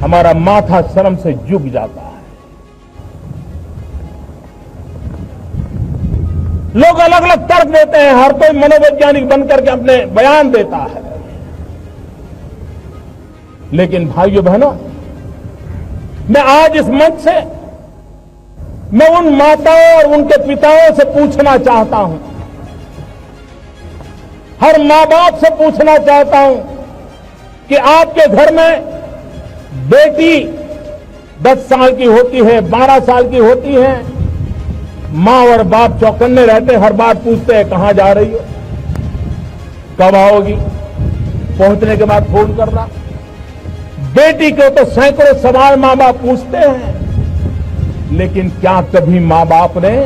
हमारा माथा शर्म से झुक जाता है। लोग अलग अलग तर्क देते हैं, हर कोई मनोवैज्ञानिक बनकर के अपने बयान देता है, लेकिन भाइयों बहनों, मैं आज इस मंच से मैं उन माताओं और उनके पिताओं से पूछना चाहता हूं, हर मां बाप से पूछना चाहता हूं कि आपके घर में बेटी 10 साल की होती है, 12 साल की होती है, मां और बाप चौकन्ने रहते, हर बार पूछते हैं कहां जा रही हो, कब आओगी, पहुंचने के बाद फोन करना। बेटी को तो सैकड़ों सवाल मां बाप पूछते हैं, लेकिन क्या कभी मां बाप ने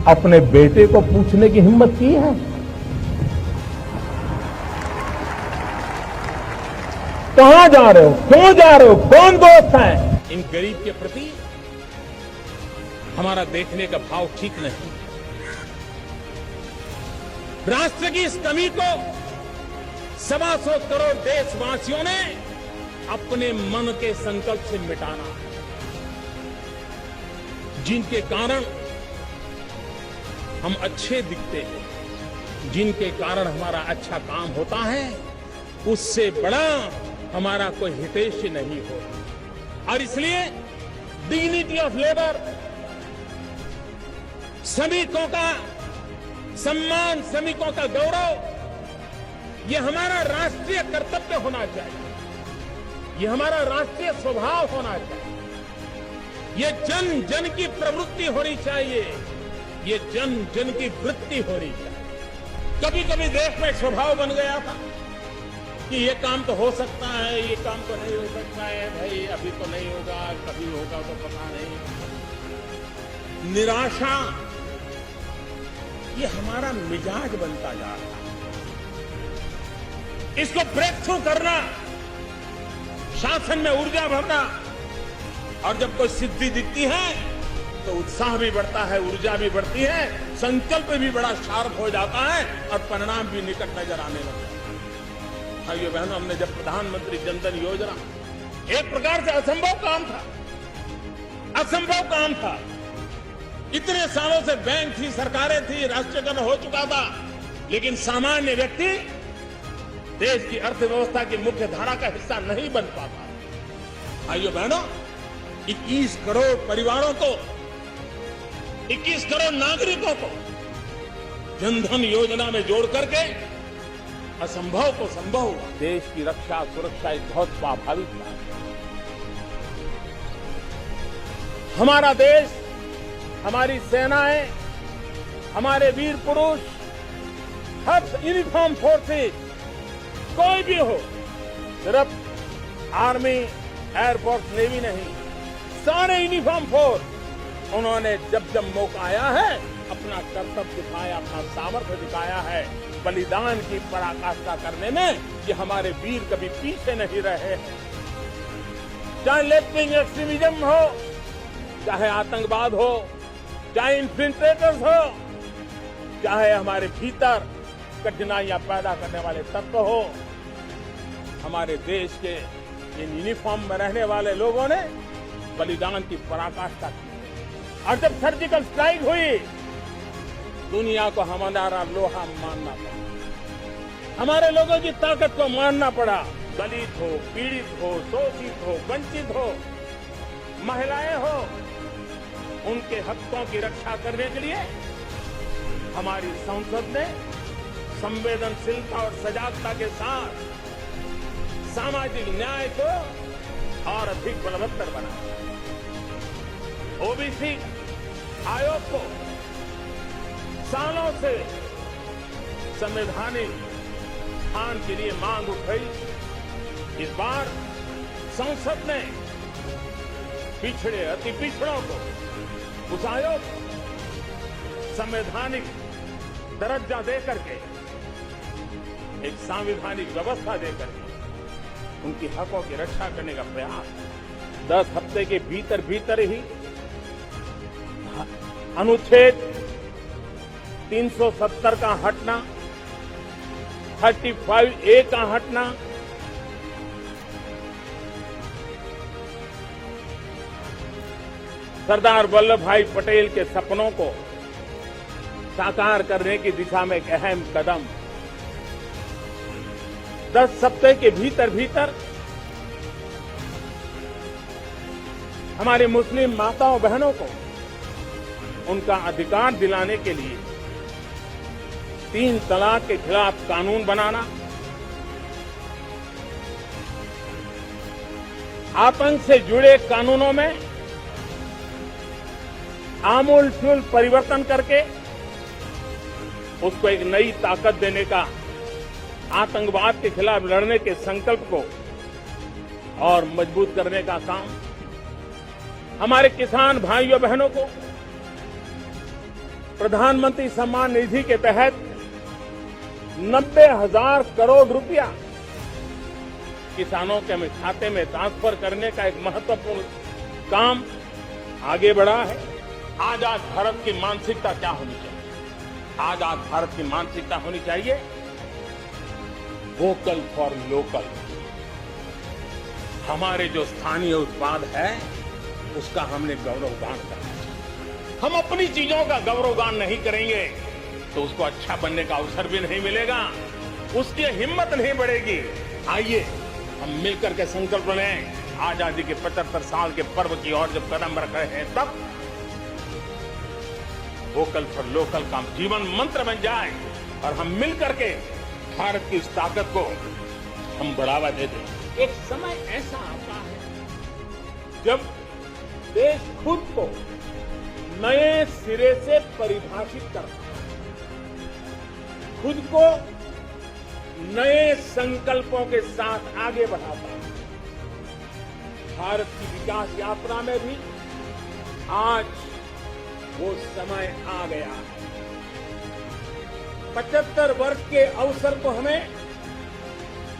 अपने बेटे को पूछने की हिम्मत की है? कहां जा रहे हो, क्यों जा रहे हो, कौन दोस्त है? इन गरीब के प्रति हमारा देखने का भाव ठीक नहीं। राष्ट्र की इस कमी को 125 करोड़ देशवासियों ने अपने मन के संकल्प से मिटाना है, जिनके कारण हम अच्छे दिखते हैं, जिनके कारण हमारा अच्छा काम होता है, उससे बड़ा हमारा कोई हितैषी नहीं हो। और इसलिए डिग्निटी ऑफ लेबर, श्रमिकों का सम्मान, श्रमिकों का गौरव, यह हमारा राष्ट्रीय कर्तव्य होना चाहिए, यह हमारा राष्ट्रीय स्वभाव होना चाहिए, ये जन जन की प्रवृत्ति होनी चाहिए, ये जन जन की वृत्ति होनी चाहिए। कभी कभी देश में स्वभाव बन गया था कि ये काम तो हो सकता है, ये काम तो नहीं हो सकता है, भाई अभी तो नहीं होगा, कभी होगा तो पता नहीं। निराशा ये हमारा मिजाज बनता जा रहा है, इसको ब्रेक थ्रू करना, शासन में ऊर्जा भरना, और जब कोई सिद्धि दिखती है तो उत्साह भी बढ़ता है, ऊर्जा भी बढ़ती है, संकल्प भी बड़ा शार्प हो जाता है और परिणाम भी निकट नजर आने लगता है। भाइयों बहनों, हमने जब प्रधानमंत्री जनधन योजना, एक प्रकार से असंभव काम था, असंभव काम था। इतने सालों से बैंक थी, सरकारें थी, राष्ट्रीयकरण हो चुका था, लेकिन सामान्य व्यक्ति देश की अर्थव्यवस्था की मुख्य धारा का हिस्सा नहीं बन पाता। भाइयों बहनों, 21 करोड़ परिवारों को, 21 करोड़ नागरिकों को जनधन योजना में जोड़ करके असंभव को संभव हुआ। देश की रक्षा सुरक्षा एक बहुत स्वाभाविक बात है। हमारा देश, हमारी सेनाएं, हमारे वीर पुरुष, हर यूनिफॉर्म फोर्सेज, कोई भी हो, सिर्फ आर्मी, एयरफोर्स, नेवी नहीं, सारे यूनिफॉर्म फोर्स, उन्होंने जब जब मौका आया है अपना कर्तव्य दिखाया, अपना सामर्थ्य दिखाया है। बलिदान की पराकाष्ठा करने में ये हमारे वीर कभी पीछे नहीं रहे हैं। चाहे लेफ्ट विंग एक्सट्रीमिज्म हो, चाहे आतंकवाद हो, चाहे इन्फिल्ट्रेटर्स हो, चाहे हमारे भीतर कठिनाइयां पैदा करने वाले तत्व हो, हमारे देश के इन यूनिफॉर्म में रहने वाले लोगों ने बलिदान की पराकाष्ठा की। और जब सर्जिकल स्ट्राइक हुई, दुनिया को हमारा लोहा मानना पड़ा, हमारे लोगों की ताकत को मानना पड़ा। दलित हो, पीड़ित हो, शोषित हो, वंचित हो, महिलाएं हो, उनके हकों की रक्षा करने के लिए हमारी संसद ने संवेदनशीलता और सजागता के साथ सामाजिक न्याय को और अधिक बलवत्तर बनाया। ओबीसी आयोग को सालों से संवैधानिक स्थान के लिए मांग उठाई। इस बार संसद ने पिछड़े, अति पिछड़ों को उस आयोग संवैधानिक दर्जा देकर के, एक संवैधानिक व्यवस्था देकर के उनकी हकों की रक्षा करने का प्रयास 10 हफ्ते के भीतर भीतर ही अनुच्छेद 370 का हटना, 35A का हटना, सरदार वल्लभ भाई पटेल के सपनों को साकार करने की दिशा में एक अहम कदम 10 सप्ताह के भीतर हमारी मुस्लिम माताओं बहनों को उनका अधिकार दिलाने के लिए 3 तलाक के खिलाफ कानून बनाना, आतंक से जुड़े कानूनों में आमूल-चूल परिवर्तन करके उसको एक नई ताकत देने का, आतंकवाद के खिलाफ लड़ने के संकल्प को और मजबूत करने का काम, हमारे किसान भाइयों बहनों को प्रधानमंत्री सम्मान निधि के तहत 90,000 करोड़ रुपया किसानों के खाते में ट्रांसफर करने का एक महत्वपूर्ण काम आगे बढ़ा है। आजाद भारत की मानसिकता क्या होनी चाहिए? आजाद भारत की मानसिकता होनी चाहिए वोकल फॉर लोकल। हमारे जो स्थानीय उत्पाद है उसका हमने गौरवगान करना चाहिए। हम अपनी चीजों का गौरवगान नहीं करेंगे तो उसको अच्छा बनने का अवसर भी नहीं मिलेगा, उसकी हिम्मत नहीं बढ़ेगी। आइए हम मिलकर के संकल्प लें, आजादी के 75 साल के पर्व की ओर जब कदम रख रहे हैं तब वोकल फॉर लोकल का जीवन मंत्र बन जाए और हम मिलकर के भारत की इस ताकत को हम बढ़ावा दे दें। एक समय ऐसा आता है जब देश खुद को नए सिरे से परिभाषित करता है, खुद को नए संकल्पों के साथ आगे बढ़ाता है। भारत की विकास यात्रा में भी आज वो समय आ गया है। 75 वर्ष के अवसर को हमें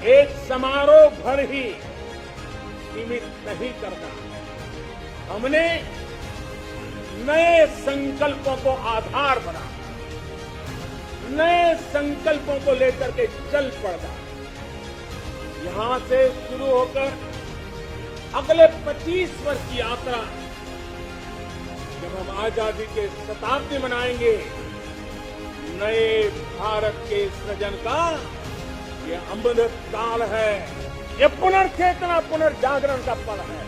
एक समारोह भर ही सीमित नहीं करना। हमने नए संकल्पों को आधार बना, नए संकल्पों को लेकर के चल पड़ना। यहां से शुरू होकर अगले 25 वर्ष की यात्रा, जब हम आजादी के शताब्दी मनाएंगे, नए भारत के सृजन का ये अमृत काल है, ये पुनर्चेतना पुनर्जागरण का पल है।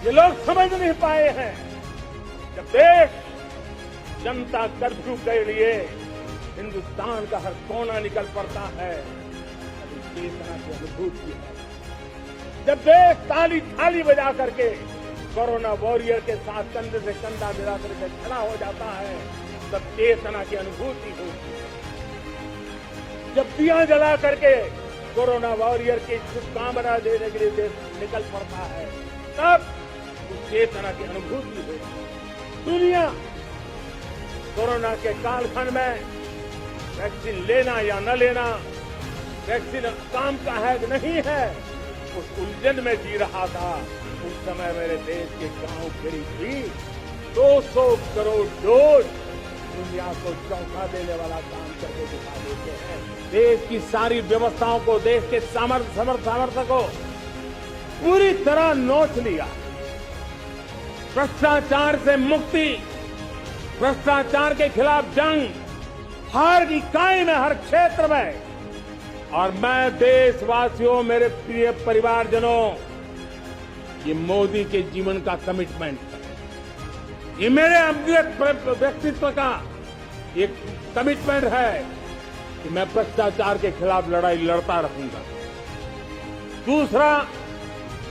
ये लोग समझ नहीं पाए हैं। जब देश जनता कर्फ्यू के लिए हिंदुस्तान का हर कोना निकल पड़ता है, तभी चेतना की अनुभूति है। जब देश ताली थाली बजा करके कोरोना वॉरियर के साथ कंधे से कंधा मिला करके खड़ा हो जाता है, तब चेतना की अनुभूति होती है। जब दिया जला करके कोरोना वॉरियर की शुभकामना देने के लिए देश निकल पड़ता है, तब उस चेतना की अनुभूति होती है। दुनिया कोरोना के कालखंड में वैक्सीन लेना या न लेना, वैक्सीन काम का है कि नहीं है, उस उलझन में जी रहा था। उस समय मेरे देश के गांव गरीब भी 200 करोड़ डोज दुनिया को चौंका देने वाला काम करके दिखा देते हैं। देश की सारी व्यवस्थाओं को, देश के सामर्थ्य को पूरी तरह नोच लिया। भ्रष्टाचार से मुक्ति, भ्रष्टाचार के खिलाफ जंग हर इकाई में, हर क्षेत्र में। और मैं देशवासियों, मेरे प्रिय परिवारजनों, ये मोदी के जीवन का कमिटमेंट है, ये मेरे व्यक्तित्व का एक कमिटमेंट है कि मैं भ्रष्टाचार के खिलाफ लड़ाई लड़ता रहूंगा। दूसरा,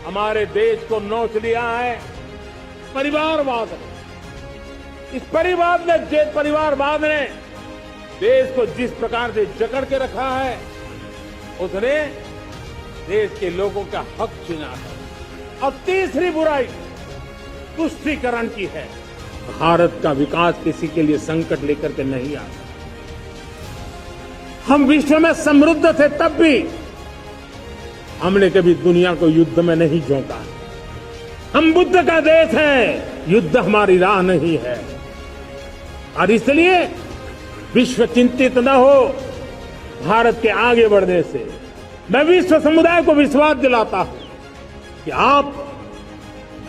हमारे देश को नोच लिया है परिवारवाद ने। इस परिवारवाद ने देश को जिस प्रकार से जकड़ के रखा है, उसने देश के लोगों का हक छीना है। और तीसरी बुराई तुष्टीकरण की है। भारत का विकास किसी के लिए संकट लेकर के नहीं आता। हम विश्व में समृद्ध थे, तब भी हमने कभी दुनिया को युद्ध में नहीं झोंका। हम बुद्ध का देश है, युद्ध हमारी राह नहीं है। और इसलिए विश्व चिंतित न हो भारत के आगे बढ़ने से। मैं विश्व समुदाय को विश्वास दिलाता हूं कि आप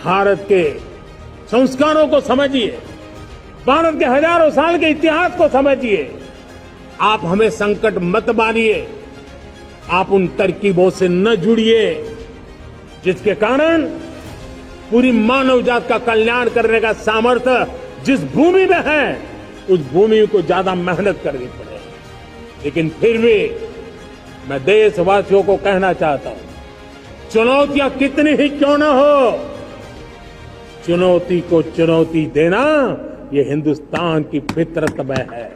भारत के संस्कारों को समझिए, भारत के हजारों साल के इतिहास को समझिए। आप हमें संकट मत मानिए, आप उन तरकीबों से न जुड़िए जिसके कारण पूरी मानव जात का कल्याण करने का सामर्थ्य जिस भूमि में है, उस भूमि को ज्यादा मेहनत करनी पड़े। लेकिन फिर भी मैं देशवासियों को कहना चाहता हूं, चुनौतियां कितनी ही क्यों न हो, चुनौती को चुनौती देना ये हिंदुस्तान की फितरत में है।